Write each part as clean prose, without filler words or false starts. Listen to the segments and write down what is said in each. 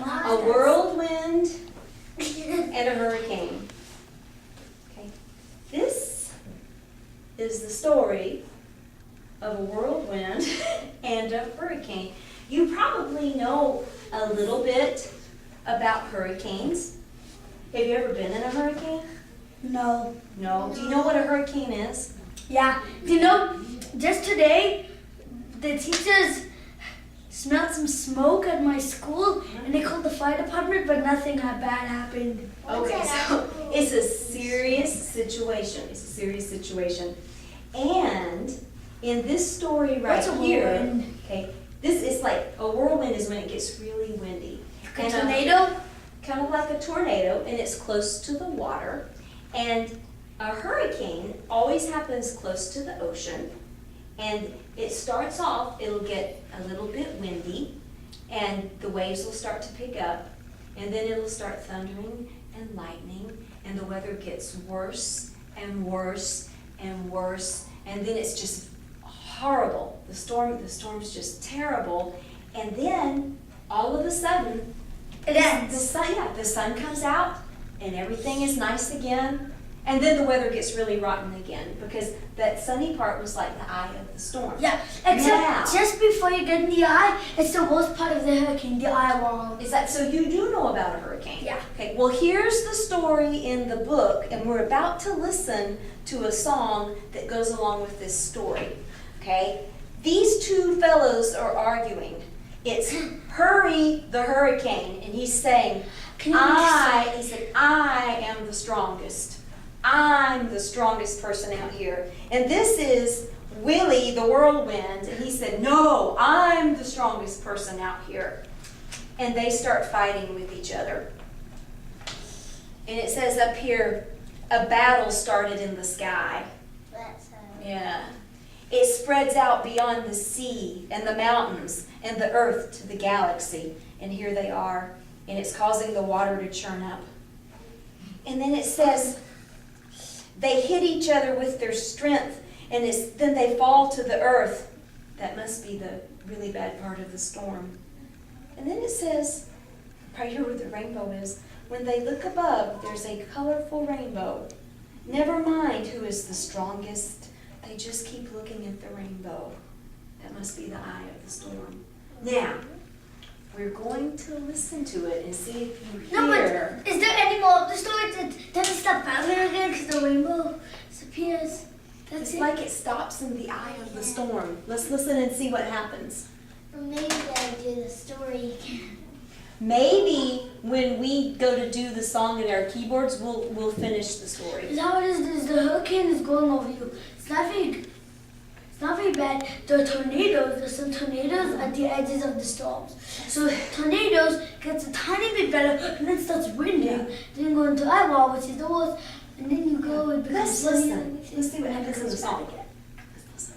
A whirlwind and a hurricane. Okay. This is the story of a whirlwind and a hurricane. You probably know a little bit about hurricanes. Have you ever been in a hurricane? No. No. Do you know what a hurricane is? Yeah. Do you know, just today, the teachers smelled some smoke at my school and they called the fire department, but nothing bad happened. Okay, so it's a serious situation. It's a serious situation. And in this story right What's a here, whirlwind? okay, this is like, a whirlwind is when it gets really windy. A And tornado? kind of like a tornado, and it's close to the water. And a hurricane always happens close to the ocean. And it starts off, it'll get a little bit windy, and the waves will start to pick up, and then it'll start thundering and lightning, and the weather gets worse and worse and worse, and then it's just horrible. The storm's just terrible, and then all of a sudden, It ends. the sun comes out, and everything is nice again. And then the weather gets really rotten again, because that sunny part was like the eye of the storm. Yeah, except Now- just before you get in the eye, it's the worst part of the hurricane, the eye wall. Is that so? You do know about a hurricane? Yeah. Okay. Well, here's the story in the book, and we're about to listen to a song that goes along with this story. Okay. These two fellows are arguing. It's Hurry the hurricane, and he's saying, Can you he said, I am the strongest. I'm the strongest person out here. And this is Willie the whirlwind, and he said, no, I'm the strongest person out here. And they start fighting with each other. And it says up here, a battle started in the sky. Yeah. It spreads out beyond the sea and the mountains and the earth to the galaxy. And here they are. And it's causing the water to churn up. And then it says, they hit each other with their strength, and then they fall to the earth. That must be the really bad part of the storm. And then it says, right here where the rainbow is, when they look above, there's a colorful rainbow. Never mind who is the strongest. They just keep looking at the rainbow. That must be the eye of the storm. Now, we're going to listen to it and see if you hear. No, but is there any more of the story that doesn't stop battling again because the rainbow disappears? That's It's it. like it stops in the eye of the storm. Let's listen and see what happens. Maybe they'll do the story again. Maybe when we go to do the song in our keyboards, we'll finish the story. Is how it is the hurricane is going over you. It's not very bad. There's some tornadoes at the edges of the storms. So tornadoes gets a tiny bit better, and then it starts raining. Yeah. Then you go into eye wall, which is the worst, and then you go and Let's listen. Let's see what happens in the song. Let's listen.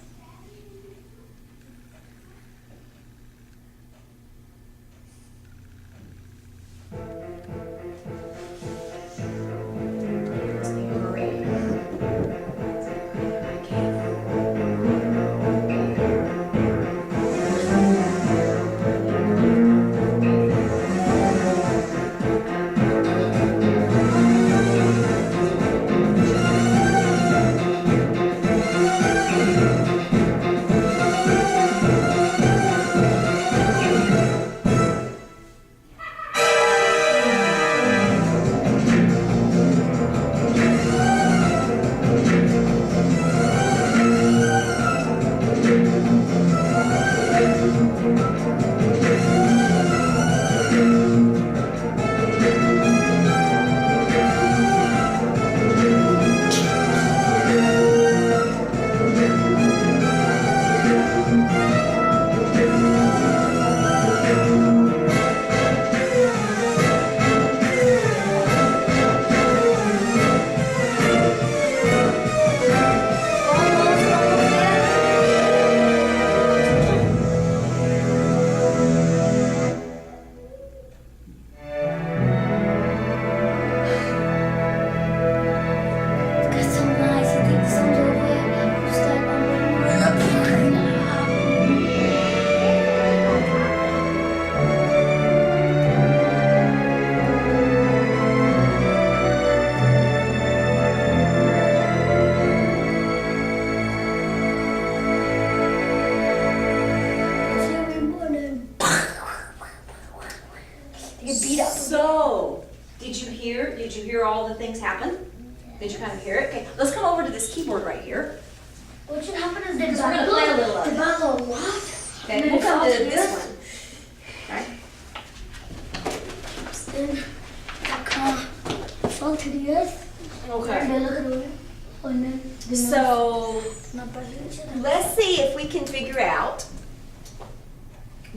You get beat up. So, did you hear all the things happen? Did you kind of hear it? Okay, let's come over to this keyboard right here. What should happen is they Because we're gonna play a little of it. battle a lot. Okay, And then we'll it come falls to to this this. one. Okay. Then the car fall to the earth. And Okay. then look at the and then the So, not buzzing each other. let's see if we can figure out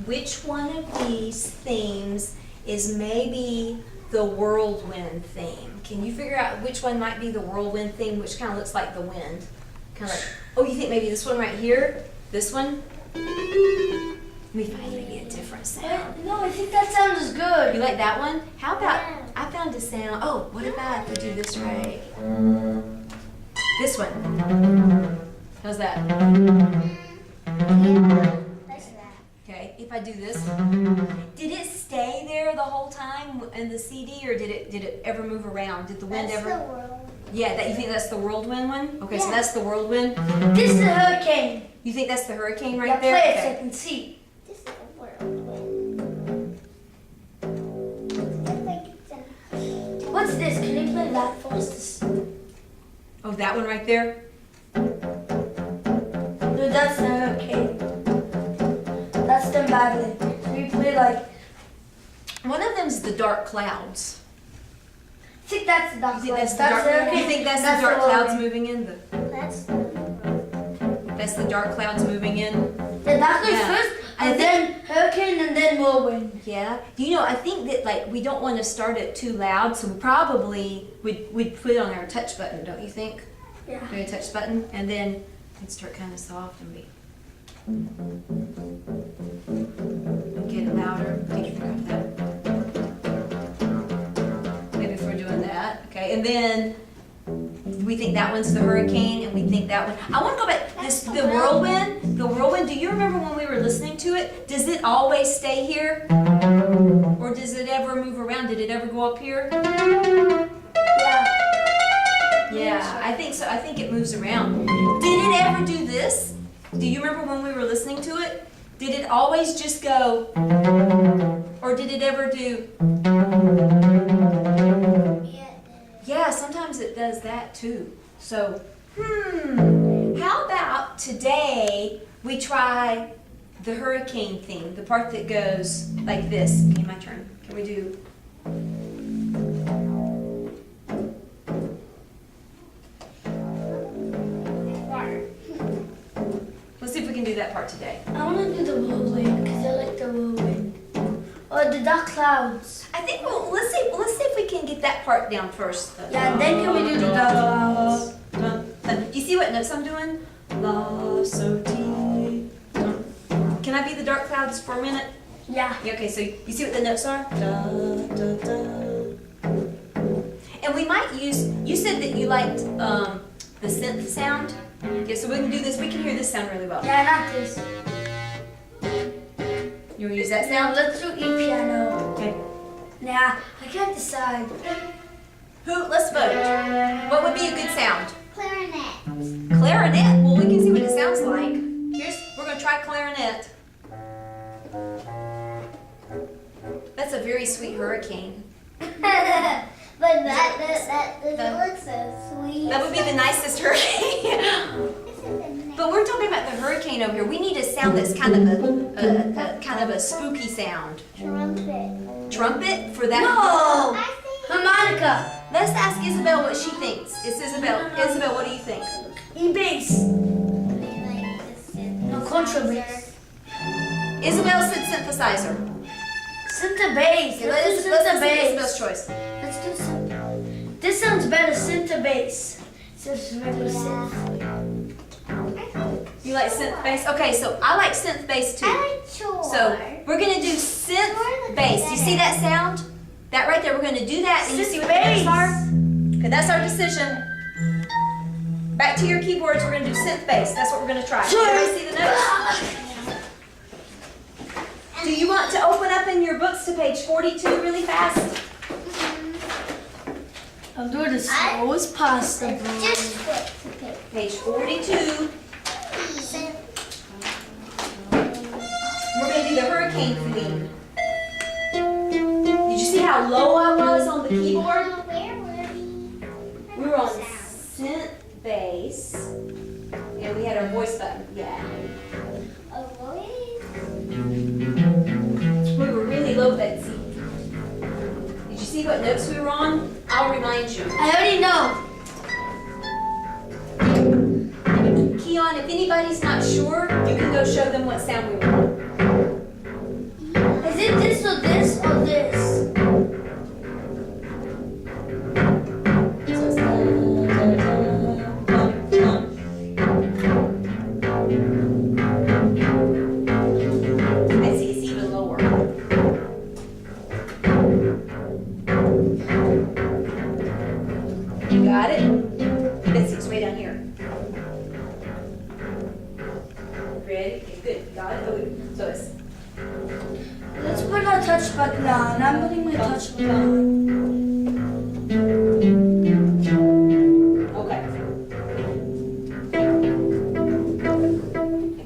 which one of these themes is maybe the whirlwind theme. Can you figure out which one might be the whirlwind theme, which kind of looks like the wind? Kind of like, oh, you think maybe this one right here? This one? Let me find maybe a different sound. No, I think that sound is You good. like that one? How about, Yeah. I found a sound, oh, what about if we do this right? This one. How's that? That's that. Okay, if I do this, did it stay there the whole time in the CD, or did it ever move around? Did the wind That's ever? the world. Yeah, that you think that's the whirlwind one? Okay, so Yeah. that's the whirlwind. This is the hurricane. You think that's the hurricane right Yeah, there? play it so I Okay. can see. This is the whirlwind. It's like it's a What's this? Can you play that for us? Oh, that one right there. No, that's the hurricane. That's them battling. So we play like. One of them's the dark clouds. I think that's the dark You think clouds. that's the dark? hurricane. You think that's the That's dark clouds whirlwind. moving in? that's the world. That's the dark clouds moving in. Yeah, that goes Yeah. first, I and then hurricane, and then whirlwind. Yeah. You know, I think that like we don't want to start it too loud, so we probably we'd put it on our touch button, don't you think? Yeah. Do a touch button, and then it'd start kind of soft and be. Get it louder. Take your finger off that. Maybe if we're doing that, okay, and then we think that one's the hurricane, and we think that one. I want to go back. This That's the the whirlwind. The whirlwind. Do you remember when we were listening to it? Does it always stay here, or does it ever move around? Did it ever go up here? Yeah. Yeah, I think so. I think it moves around. Did it ever do this? Do you remember when we were listening to it? Did it always just go, or did it ever do? Yeah. Yeah, sometimes it does that too. So, how about today we try the hurricane theme, the part that goes like this. Okay, my turn. Can we do? Let's see if we can do that part today. I want to do the whirlwind because I like the whirlwind. Or the dark clouds. I think let's see if we can get that part down first. Yeah, and then can we do the dark clouds? You see what notes I'm doing? La, so, ti, dun. Can I be the dark clouds for a minute? Yeah. Yeah, okay, so you see what the notes are? Da, da, da. And we might use, you said that you liked the synth sound. Yeah, so we can do this, we can hear this sound really well. Yeah, not this. You want to use that Now sound? let's do E piano. Okay. Nah, I can't decide. Let's vote. What would be a good sound? Clarinet. Clarinet? Well, we can see what it sounds like. We're going to try clarinet. That's a very sweet hurricane. But that doesn't look so sweet. That would be the nicest hurricane. This is a But we're talking about the hurricane over here. We need a sound that's kind of a spooky sound. trumpet. Trumpet for that. No! I think Harmonica. Let's ask Isabel what she thinks. It's Isabel. Isabel, what do you think? E bass. they like the No, contrabass. Isabel said synthesizer. Synth bass. Okay, Let's do let's synth listen to Isabel's bass. choice. Let's do synth. This sounds better, synth bass. Just regular synth. You like synth bass? Okay, so I like synth bass too. I like chore. So we're gonna do synth bass. You see that sound? That right there, we're gonna do that and you see what the notes are? Okay, that's our decision. Back to your keyboards, we're gonna do synth bass. That's what we're gonna try. Everybody see the notes? Do you want to open up in your books to page 42 really fast? I'll do it as slow as possible. Just flip to pick. Page 42. We're gonna do the hurricane theme. Did you how low I was on the keyboard? Where were we? We were on synth bass, and we had our voice button. Yeah. A voice? We were really low, Betsy. Did you see what notes we were on? I'll remind you. I already know. Keon, if anybody's not sure, you can go show them what sound we were on. Is it this or this or this? So it's Betsy, it's even lower. You got it? Betsy, it's way down here. Ready? Okay, good. Got it? Okay. So it's Let's put our touch button on. I'm putting my touch button on. okay.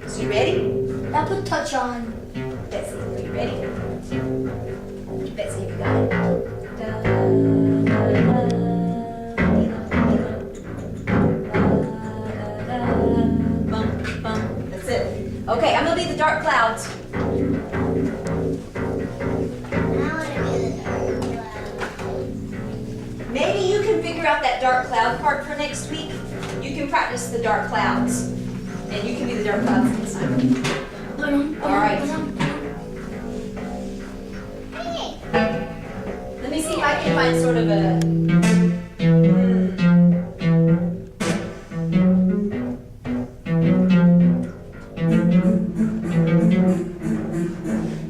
So you ready? I put touch on. Betsy, are you ready? Betsy, you got it. Da, da, da, bum, bum. That's it. Okay, I'm gonna be the dark clouds. I want to be the dark cloud. Maybe you can figure out that dark cloud part for next week. You can practice the dark clouds. And you can be the dark clouds next time. All right. Hey! Let me see if I can find sort of a.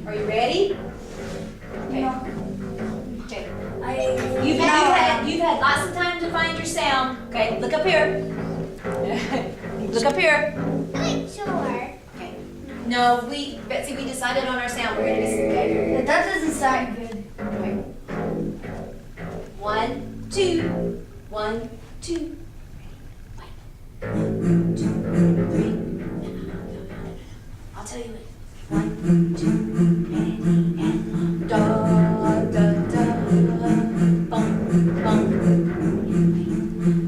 Are you ready? Okay. Okay. You've had lots of time to find your sound. Okay, look up here. Look up here. I'm sure. Okay. No, Betsy, we decided on our sound. We're gonna be okay. That doesn't sound good. Okay. 1, 2. 1, 2. 1, 2, 3. I'll tell you it. 1, 2, and da da da, bum bum.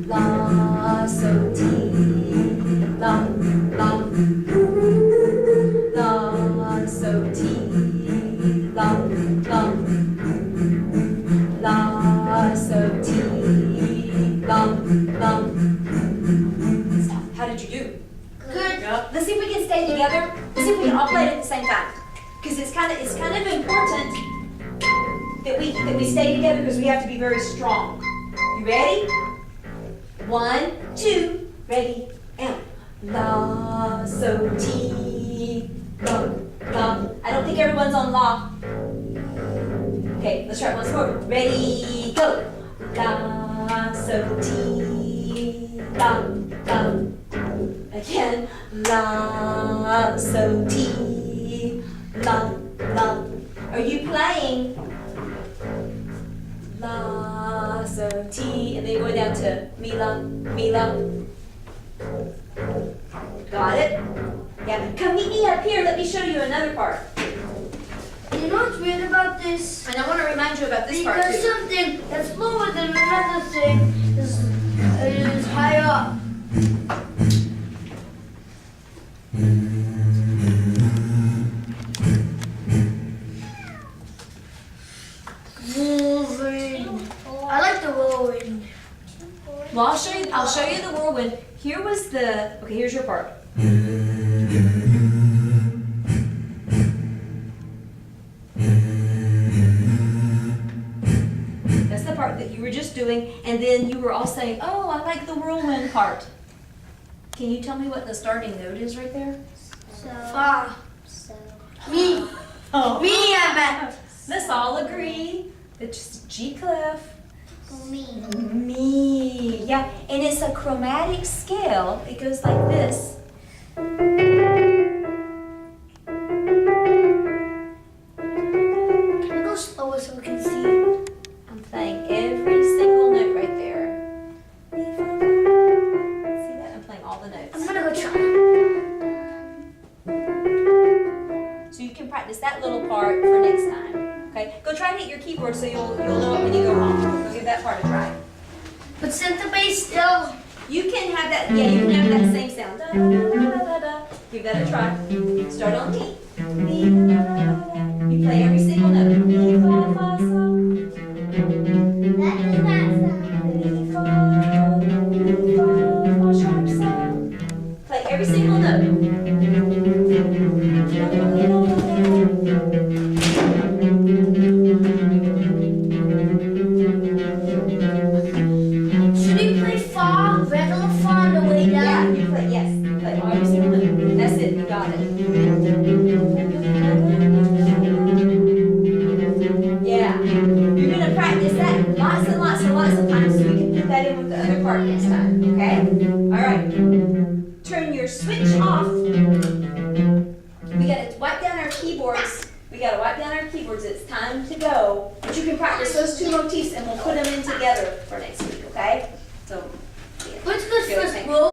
La so ti, la la. La so ti, la la. La so ti, la la. Stop. How did you do? Good. Let's see if we can stay together. Let's see if we can all play it at the same time. Because it's kind of important that we stay together because we have to be very strong. You ready? 1, 2, ready, and la so ti, la la. I don't think everyone's on la. Okay, let's try it once more. Ready, go. La so ti, la la. Again, la so ti, la la. Are you playing? La so ti, and then you're going down to mi la, mi la. Got it? Yeah. Come meet me up here. Let me show you another part. You know what's weird about this? And I want to remind you about this part Because too. something that's lower than another thing is higher up. Whirlwind. I like the whirlwind. Well, I'll show you the whirlwind. Here was the. Okay, here's your part. That's the part that you were just doing, and then you were all saying, "Oh, I like the whirlwind part." Can you tell me what the starting note is right there? So. Fa. So. Me. Oh, Me, I bet. let's all agree that just G clef. Me. Me, yeah, and it's a chromatic scale. It goes like this. Can I go slower so we can see? I'm playing every single note right there. See that? I'm playing all the notes. I'm gonna go try. So you can practice that little part for next time. Okay, go Go try and hit your keyboard so you'll know it when you go home. Go give that part a try. But synth bass still. You can have that, yeah, you can have that same sound. Da, da, da, da, da, da. Give that a try. Start on E. E, da, da, da, da, da. You play every single note. E, fa, fa, so. That is that sound. E, fa, sharp, so. Play every single note. Da, da, da, da, da, Should he play fa, regular fa on the way yeah, down? you play, yes. You play every single note. That's it, you got it. Yeah. You're going to practice that lots and lots and lots of times so we can put that in with the other part next time, okay? All right. Turn your switch off. We got to wipe down our keyboards. We got to wipe down our keyboards. It's time to go. But you can practice those two motifs and we'll put them in together for next week, okay? So, yeah. What's the Good, first thanks. roll?